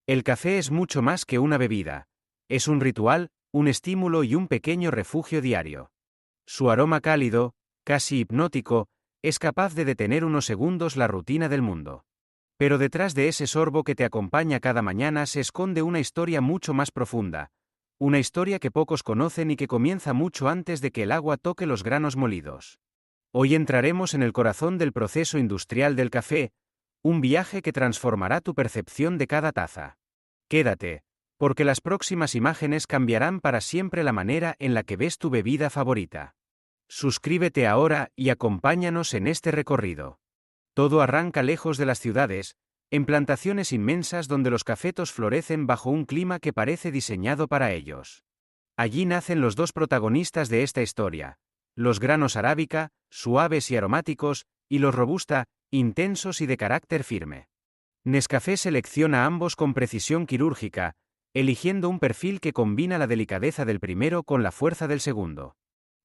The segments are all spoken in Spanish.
El café es mucho más que una bebida. Es un ritual, un estímulo y un pequeño refugio diario. Su aroma cálido, casi hipnótico, es capaz de detener unos segundos la rutina del mundo. Pero detrás de ese sorbo que te acompaña cada mañana se esconde una historia mucho más profunda, una historia que pocos conocen y que comienza mucho antes de que el agua toque los granos molidos. Hoy entraremos en el corazón del proceso industrial del café, un viaje que transformará tu percepción de cada taza. Quédate, porque las próximas imágenes cambiarán para siempre la manera en la que ves tu bebida favorita. Suscríbete ahora y acompáñanos en este recorrido. Todo arranca lejos de las ciudades, en plantaciones inmensas donde los cafetos florecen bajo un clima que parece diseñado para ellos. Allí nacen los dos protagonistas de esta historia, los granos arábica, suaves y aromáticos, y los robusta, intensos y de carácter firme. Nescafé selecciona ambos con precisión quirúrgica, eligiendo un perfil que combina la delicadeza del primero con la fuerza del segundo.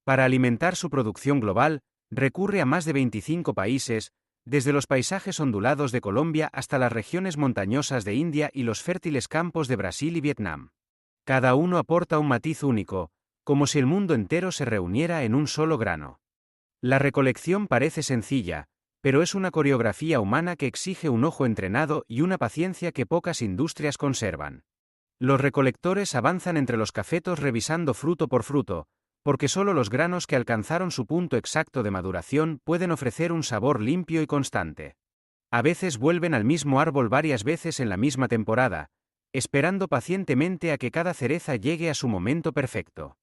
Para alimentar su producción global, recurre a más de 25 países, desde los paisajes ondulados de Colombia hasta las regiones montañosas de India y los fértiles campos de Brasil y Vietnam. Cada uno aporta un matiz único, como si el mundo entero se reuniera en un solo grano. La recolección parece sencilla, pero es una coreografía humana que exige un ojo entrenado y una paciencia que pocas industrias conservan. Los recolectores avanzan entre los cafetos revisando fruto por fruto, porque solo los granos que alcanzaron su punto exacto de maduración pueden ofrecer un sabor limpio y constante. A veces vuelven al mismo árbol varias veces en la misma temporada, esperando pacientemente a que cada cereza llegue a su momento perfecto.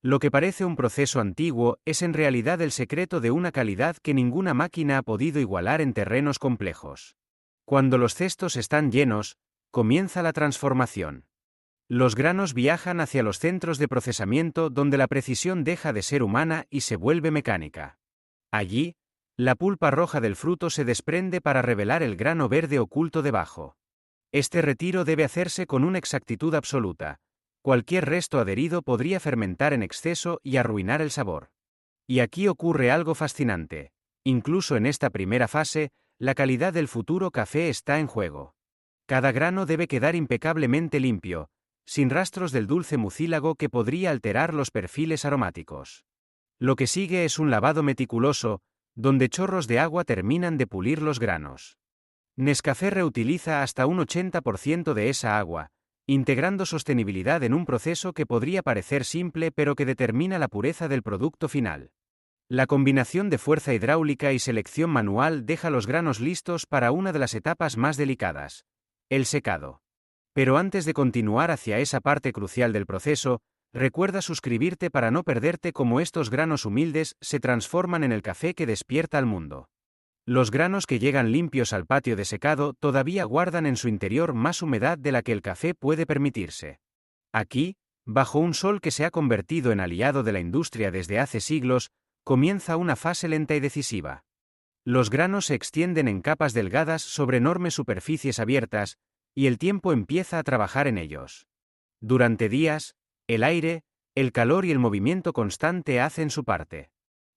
Lo que parece un proceso antiguo es en realidad el secreto de una calidad que ninguna máquina ha podido igualar en terrenos complejos. Cuando los cestos están llenos, comienza la transformación. Los granos viajan hacia los centros de procesamiento donde la precisión deja de ser humana y se vuelve mecánica. Allí, la pulpa roja del fruto se desprende para revelar el grano verde oculto debajo. Este retiro debe hacerse con una exactitud absoluta. Cualquier resto adherido podría fermentar en exceso y arruinar el sabor. Y aquí ocurre algo fascinante. Incluso en esta primera fase, la calidad del futuro café está en juego. Cada grano debe quedar impecablemente limpio, sin rastros del dulce mucílago que podría alterar los perfiles aromáticos. Lo que sigue es un lavado meticuloso, donde chorros de agua terminan de pulir los granos. Nescafé reutiliza hasta un 80% de esa agua, integrando sostenibilidad en un proceso que podría parecer simple pero que determina la pureza del producto final. La combinación de fuerza hidráulica y selección manual deja los granos listos para una de las etapas más delicadas, el secado. Pero antes de continuar hacia esa parte crucial del proceso, recuerda suscribirte para no perderte cómo estos granos humildes se transforman en el café que despierta al mundo. Los granos que llegan limpios al patio de secado todavía guardan en su interior más humedad de la que el café puede permitirse. Aquí, bajo un sol que se ha convertido en aliado de la industria desde hace siglos, comienza una fase lenta y decisiva. Los granos se extienden en capas delgadas sobre enormes superficies abiertas, y el tiempo empieza a trabajar en ellos. Durante días, el aire, el calor y el movimiento constante hacen su parte.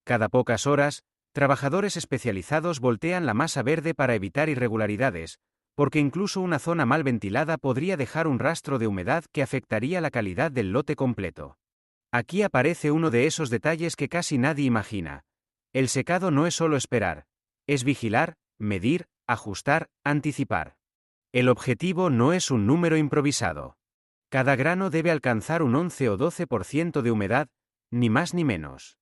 Cada pocas horas, trabajadores especializados voltean la masa verde para evitar irregularidades, porque incluso una zona mal ventilada podría dejar un rastro de humedad que afectaría la calidad del lote completo. Aquí aparece uno de esos detalles que casi nadie imagina. El secado no es solo esperar, es vigilar, medir, ajustar, anticipar. El objetivo no es un número improvisado. Cada grano debe alcanzar un 11 o 12% de humedad, ni más ni menos.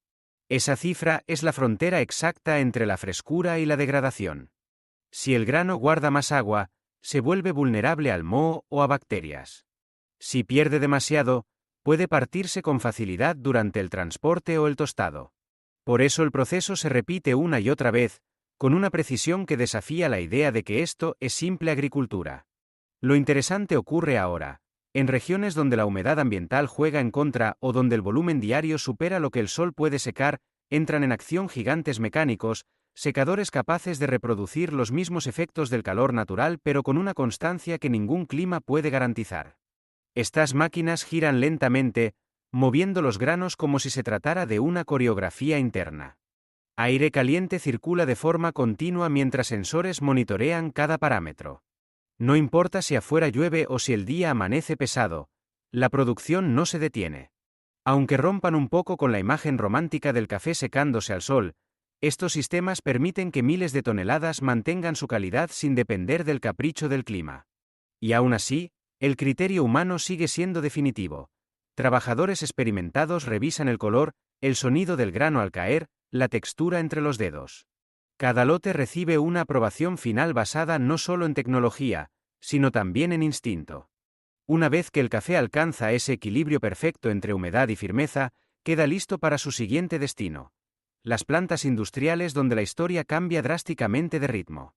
Esa cifra es la frontera exacta entre la frescura y la degradación. Si el grano guarda más agua, se vuelve vulnerable al moho o a bacterias. Si pierde demasiado, puede partirse con facilidad durante el transporte o el tostado. Por eso el proceso se repite una y otra vez, con una precisión que desafía la idea de que esto es simple agricultura. Lo interesante ocurre ahora, en regiones donde la humedad ambiental juega en contra o donde el volumen diario supera lo que el sol puede secar, entran en acción gigantes mecánicos, secadores capaces de reproducir los mismos efectos del calor natural pero con una constancia que ningún clima puede garantizar. Estas máquinas giran lentamente, moviendo los granos como si se tratara de una coreografía interna. Aire caliente circula de forma continua mientras sensores monitorean cada parámetro. No importa si afuera llueve o si el día amanece pesado, la producción no se detiene. Aunque rompan un poco con la imagen romántica del café secándose al sol, estos sistemas permiten que miles de toneladas mantengan su calidad sin depender del capricho del clima. Y aún así, el criterio humano sigue siendo definitivo. Trabajadores experimentados revisan el color, el sonido del grano al caer, la textura entre los dedos. Cada lote recibe una aprobación final basada no solo en tecnología, sino también en instinto. Una vez que el café alcanza ese equilibrio perfecto entre humedad y firmeza, queda listo para su siguiente destino. Las plantas industriales donde la historia cambia drásticamente de ritmo.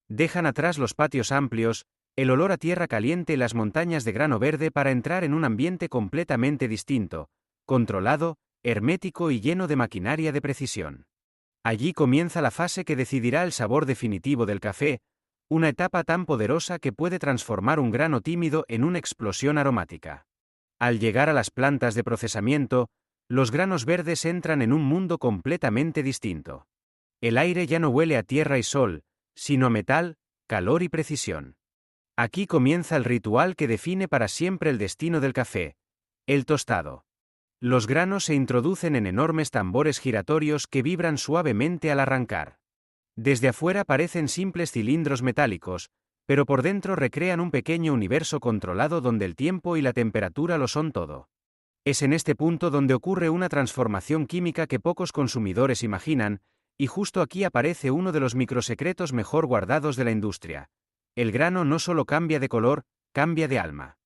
Dejan atrás los patios amplios, el olor a tierra caliente y las montañas de grano verde para entrar en un ambiente completamente distinto, controlado, hermético y lleno de maquinaria de precisión. Allí comienza la fase que decidirá el sabor definitivo del café, una etapa tan poderosa que puede transformar un grano tímido en una explosión aromática. Al llegar a las plantas de procesamiento, los granos verdes entran en un mundo completamente distinto. El aire ya no huele a tierra y sol, sino a metal, calor y precisión. Aquí comienza el ritual que define para siempre el destino del café: el tostado. Los granos se introducen en enormes tambores giratorios que vibran suavemente al arrancar. Desde afuera parecen simples cilindros metálicos, pero por dentro recrean un pequeño universo controlado donde el tiempo y la temperatura lo son todo. Es en este punto donde ocurre una transformación química que pocos consumidores imaginan, y justo aquí aparece uno de los microsecretos mejor guardados de la industria. El grano no solo cambia de color, cambia de alma.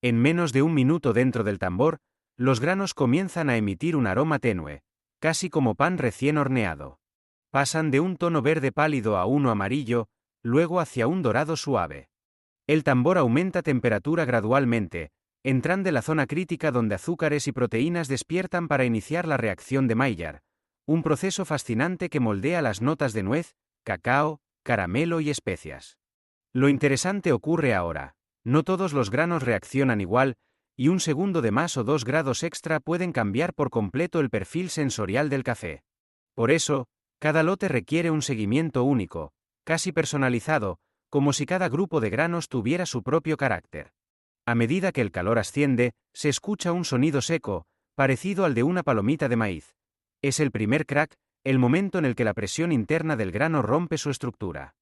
En menos de un minuto dentro del tambor, los granos comienzan a emitir un aroma tenue, casi como pan recién horneado. Pasan de un tono verde pálido a uno amarillo, luego hacia un dorado suave. El tambor aumenta temperatura gradualmente, entrando en la zona crítica donde azúcares y proteínas despiertan para iniciar la reacción de Maillard, un proceso fascinante que moldea las notas de nuez, cacao, caramelo y especias. Lo interesante ocurre ahora. No todos los granos reaccionan igual, y un segundo de más o 2 grados extra pueden cambiar por completo el perfil sensorial del café. Por eso, cada lote requiere un seguimiento único, casi personalizado, como si cada grupo de granos tuviera su propio carácter. A medida que el calor asciende, se escucha un sonido seco, parecido al de una palomita de maíz. Es el primer crack, el momento en el que la presión interna del grano rompe su estructura.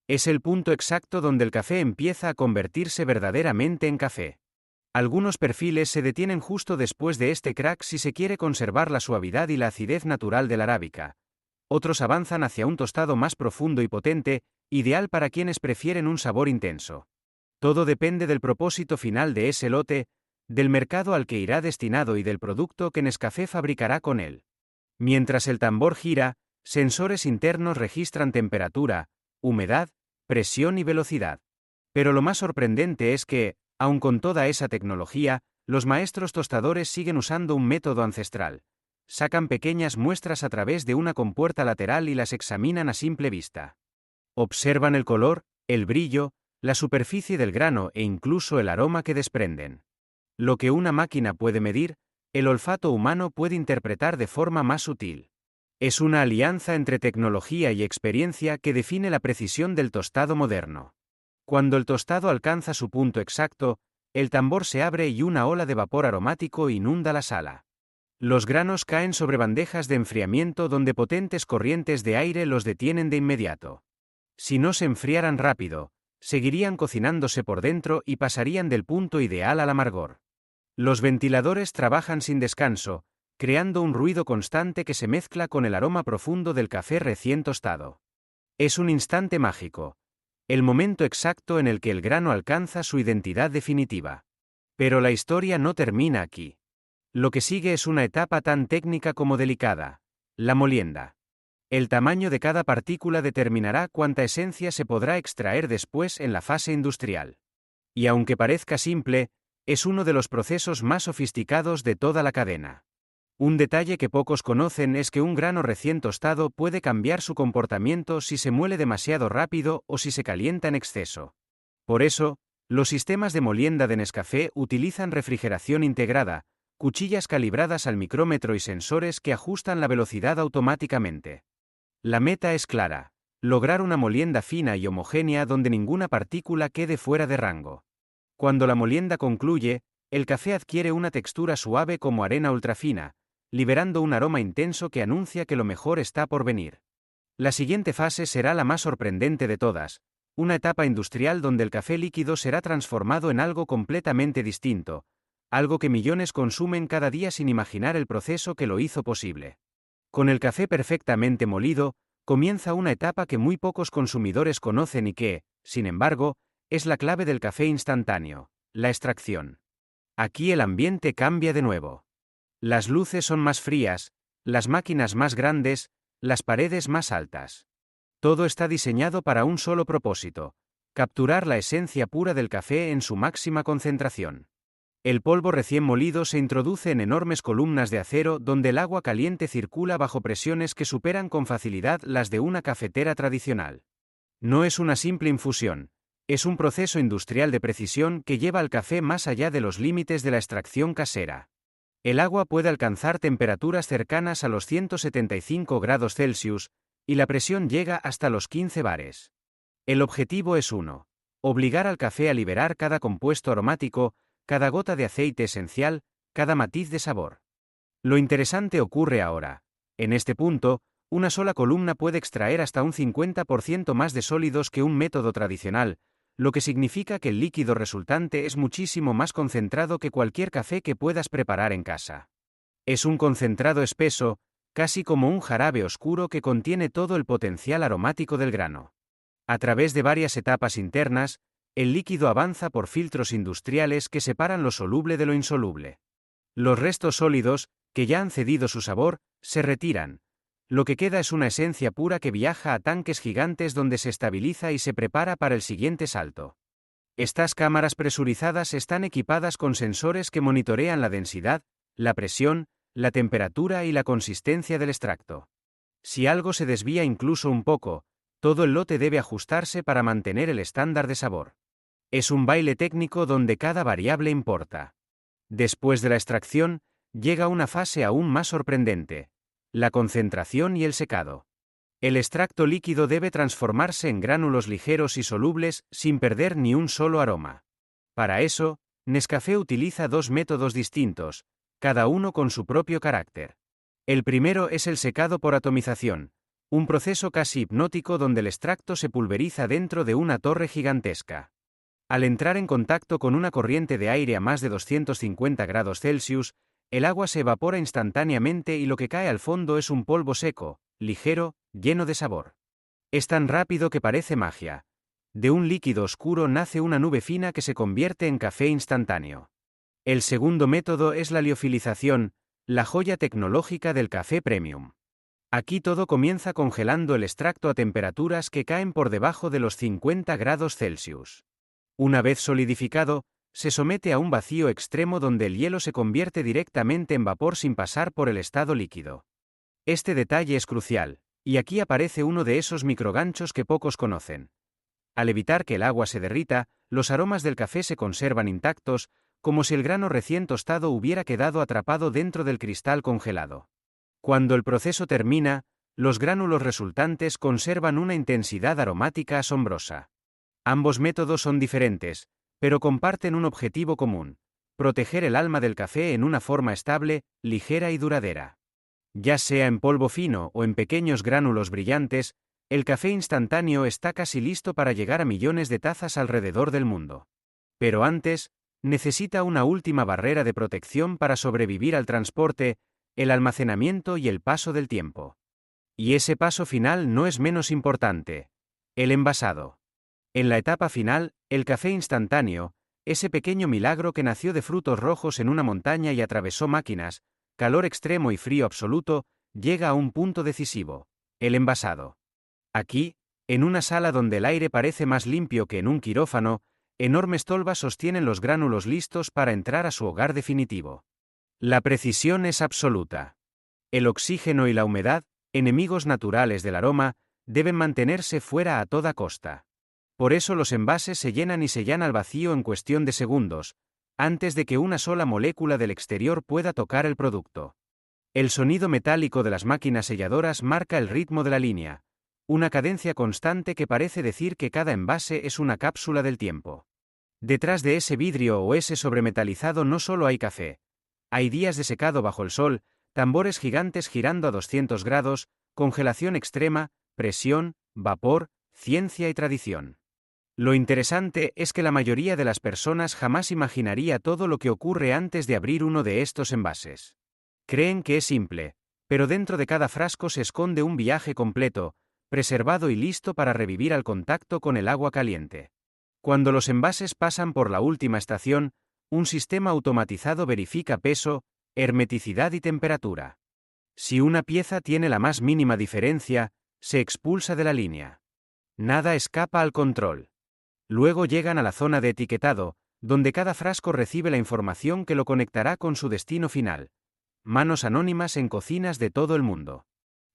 Es el punto exacto donde el café empieza a convertirse verdaderamente en café. Algunos perfiles se detienen justo después de este crack si se quiere conservar la suavidad y la acidez natural de la arábica. Otros avanzan hacia un tostado más profundo y potente, ideal para quienes prefieren un sabor intenso. Todo depende del propósito final de ese lote, del mercado al que irá destinado y del producto que Nescafé fabricará con él. Mientras el tambor gira, sensores internos registran temperatura, humedad, presión y velocidad. Pero lo más sorprendente es que, aun con toda esa tecnología, los maestros tostadores siguen usando un método ancestral. Sacan pequeñas muestras a través de una compuerta lateral y las examinan a simple vista. Observan el color, el brillo, la superficie del grano e incluso el aroma que desprenden. Lo que una máquina puede medir, el olfato humano puede interpretar de forma más sutil. Es una alianza entre tecnología y experiencia que define la precisión del tostado moderno. Cuando el tostado alcanza su punto exacto, el tambor se abre y una ola de vapor aromático inunda la sala. Los granos caen sobre bandejas de enfriamiento donde potentes corrientes de aire los detienen de inmediato. Si no se enfriaran rápido, seguirían cocinándose por dentro y pasarían del punto ideal al amargor. Los ventiladores trabajan sin descanso, creando un ruido constante que se mezcla con el aroma profundo del café recién tostado. Es un instante mágico, el momento exacto en el que el grano alcanza su identidad definitiva. Pero la historia no termina aquí. Lo que sigue es una etapa tan técnica como delicada: la molienda. El tamaño de cada partícula determinará cuánta esencia se podrá extraer después en la fase industrial. Y aunque parezca simple, es uno de los procesos más sofisticados de toda la cadena. Un detalle que pocos conocen es que un grano recién tostado puede cambiar su comportamiento si se muele demasiado rápido o si se calienta en exceso. Por eso, los sistemas de molienda de Nescafé utilizan refrigeración integrada, cuchillas calibradas al micrómetro y sensores que ajustan la velocidad automáticamente. La meta es clara: lograr una molienda fina y homogénea donde ninguna partícula quede fuera de rango. Cuando la molienda concluye, el café adquiere una textura suave como arena ultrafina, liberando un aroma intenso que anuncia que lo mejor está por venir. La siguiente fase será la más sorprendente de todas, una etapa industrial donde el café líquido será transformado en algo completamente distinto, algo que millones consumen cada día sin imaginar el proceso que lo hizo posible. Con el café perfectamente molido, comienza una etapa que muy pocos consumidores conocen y que, sin embargo, es la clave del café instantáneo, la extracción. Aquí el ambiente cambia de nuevo. Las luces son más frías, las máquinas más grandes, las paredes más altas. Todo está diseñado para un solo propósito: capturar la esencia pura del café en su máxima concentración. El polvo recién molido se introduce en enormes columnas de acero donde el agua caliente circula bajo presiones que superan con facilidad las de una cafetera tradicional. No es una simple infusión, es un proceso industrial de precisión que lleva al café más allá de los límites de la extracción casera. El agua puede alcanzar temperaturas cercanas a los 175 grados Celsius, y la presión llega hasta los 15 bares. El objetivo es uno: obligar al café a liberar cada compuesto aromático, cada gota de aceite esencial, cada matiz de sabor. Lo interesante ocurre ahora. En este punto, una sola columna puede extraer hasta un 50% más de sólidos que un método tradicional, lo que significa que el líquido resultante es muchísimo más concentrado que cualquier café que puedas preparar en casa. Es un concentrado espeso, casi como un jarabe oscuro que contiene todo el potencial aromático del grano. A través de varias etapas internas, el líquido avanza por filtros industriales que separan lo soluble de lo insoluble. Los restos sólidos, que ya han cedido su sabor, se retiran. Lo que queda es una esencia pura que viaja a tanques gigantes donde se estabiliza y se prepara para el siguiente salto. Estas cámaras presurizadas están equipadas con sensores que monitorean la densidad, la presión, la temperatura y la consistencia del extracto. Si algo se desvía incluso un poco, todo el lote debe ajustarse para mantener el estándar de sabor. Es un baile técnico donde cada variable importa. Después de la extracción, llega una fase aún más sorprendente: la concentración y el secado. El extracto líquido debe transformarse en gránulos ligeros y solubles sin perder ni un solo aroma. Para eso, Nescafé utiliza dos métodos distintos, cada uno con su propio carácter. El primero es el secado por atomización, un proceso casi hipnótico donde el extracto se pulveriza dentro de una torre gigantesca. Al entrar en contacto con una corriente de aire a más de 250 grados Celsius, el agua se evapora instantáneamente y lo que cae al fondo es un polvo seco, ligero, lleno de sabor. Es tan rápido que parece magia. De un líquido oscuro nace una nube fina que se convierte en café instantáneo. El segundo método es la liofilización, la joya tecnológica del café premium. Aquí todo comienza congelando el extracto a temperaturas que caen por debajo de los 50 grados Celsius. Una vez solidificado, se somete a un vacío extremo donde el hielo se convierte directamente en vapor sin pasar por el estado líquido. Este detalle es crucial, y aquí aparece uno de esos microganchos que pocos conocen. Al evitar que el agua se derrita, los aromas del café se conservan intactos, como si el grano recién tostado hubiera quedado atrapado dentro del cristal congelado. Cuando el proceso termina, los gránulos resultantes conservan una intensidad aromática asombrosa. Ambos métodos son diferentes, pero comparten un objetivo común: proteger el alma del café en una forma estable, ligera y duradera. Ya sea en polvo fino o en pequeños gránulos brillantes, el café instantáneo está casi listo para llegar a millones de tazas alrededor del mundo. Pero antes, necesita una última barrera de protección para sobrevivir al transporte, el almacenamiento y el paso del tiempo. Y ese paso final no es menos importante: el envasado. En la etapa final, el café instantáneo, ese pequeño milagro que nació de frutos rojos en una montaña y atravesó máquinas, calor extremo y frío absoluto, llega a un punto decisivo: el envasado. Aquí, en una sala donde el aire parece más limpio que en un quirófano, enormes tolvas sostienen los gránulos listos para entrar a su hogar definitivo. La precisión es absoluta. El oxígeno y la humedad, enemigos naturales del aroma, deben mantenerse fuera a toda costa. Por eso los envases se llenan y sellan al vacío en cuestión de segundos, antes de que una sola molécula del exterior pueda tocar el producto. El sonido metálico de las máquinas selladoras marca el ritmo de la línea, una cadencia constante que parece decir que cada envase es una cápsula del tiempo. Detrás de ese vidrio o ese sobremetalizado no solo hay café. Hay días de secado bajo el sol, tambores gigantes girando a 200 grados, congelación extrema, presión, vapor, ciencia y tradición. Lo interesante es que la mayoría de las personas jamás imaginaría todo lo que ocurre antes de abrir uno de estos envases. Creen que es simple, pero dentro de cada frasco se esconde un viaje completo, preservado y listo para revivir al contacto con el agua caliente. Cuando los envases pasan por la última estación, un sistema automatizado verifica peso, hermeticidad y temperatura. Si una pieza tiene la más mínima diferencia, se expulsa de la línea. Nada escapa al control. Luego llegan a la zona de etiquetado, donde cada frasco recibe la información que lo conectará con su destino final. Manos anónimas en cocinas de todo el mundo.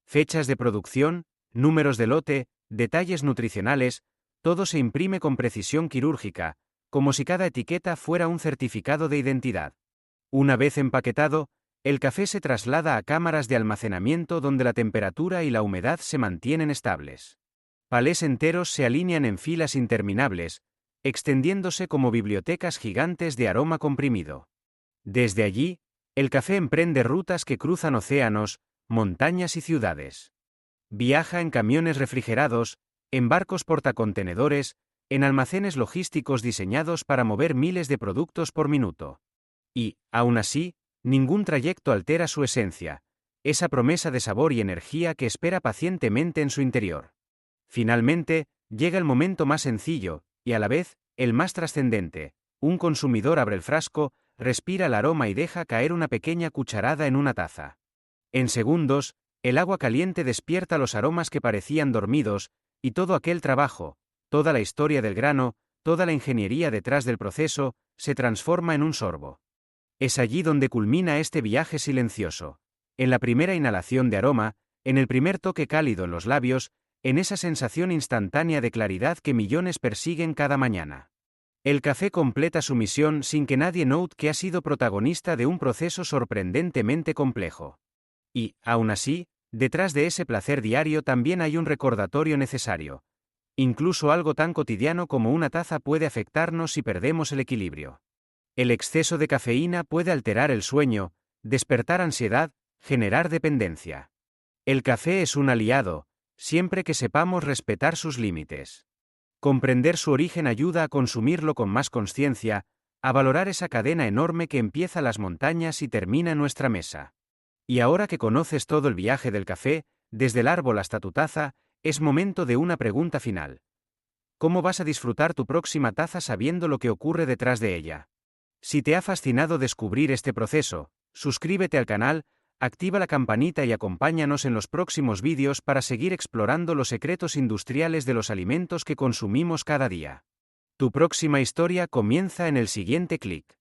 Fechas de producción, números de lote, detalles nutricionales, todo se imprime con precisión quirúrgica, como si cada etiqueta fuera un certificado de identidad. Una vez empaquetado, el café se traslada a cámaras de almacenamiento donde la temperatura y la humedad se mantienen estables. Palés enteros se alinean en filas interminables, extendiéndose como bibliotecas gigantes de aroma comprimido. Desde allí, el café emprende rutas que cruzan océanos, montañas y ciudades. Viaja en camiones refrigerados, en barcos portacontenedores, en almacenes logísticos diseñados para mover miles de productos por minuto. Y, aún así, ningún trayecto altera su esencia, esa promesa de sabor y energía que espera pacientemente en su interior. Finalmente, llega el momento más sencillo, y a la vez, el más trascendente. Un consumidor abre el frasco, respira el aroma y deja caer una pequeña cucharada en una taza. En segundos, el agua caliente despierta los aromas que parecían dormidos, y todo aquel trabajo, toda la historia del grano, toda la ingeniería detrás del proceso, se transforma en un sorbo. Es allí donde culmina este viaje silencioso. En la primera inhalación de aroma, en el primer toque cálido en los labios, en esa sensación instantánea de claridad que millones persiguen cada mañana. El café completa su misión sin que nadie note que ha sido protagonista de un proceso sorprendentemente complejo. Y, aún así, detrás de ese placer diario también hay un recordatorio necesario. Incluso algo tan cotidiano como una taza puede afectarnos si perdemos el equilibrio. El exceso de cafeína puede alterar el sueño, despertar ansiedad, generar dependencia. El café es un aliado, siempre que sepamos respetar sus límites. Comprender su origen ayuda a consumirlo con más conciencia, a valorar esa cadena enorme que empieza las montañas y termina en nuestra mesa. Y ahora que conoces todo el viaje del café, desde el árbol hasta tu taza, es momento de una pregunta final. ¿Cómo vas a disfrutar tu próxima taza sabiendo lo que ocurre detrás de ella? Si te ha fascinado descubrir este proceso, suscríbete al canal, activa la campanita y acompáñanos en los próximos vídeos para seguir explorando los secretos industriales de los alimentos que consumimos cada día. Tu próxima historia comienza en el siguiente clic.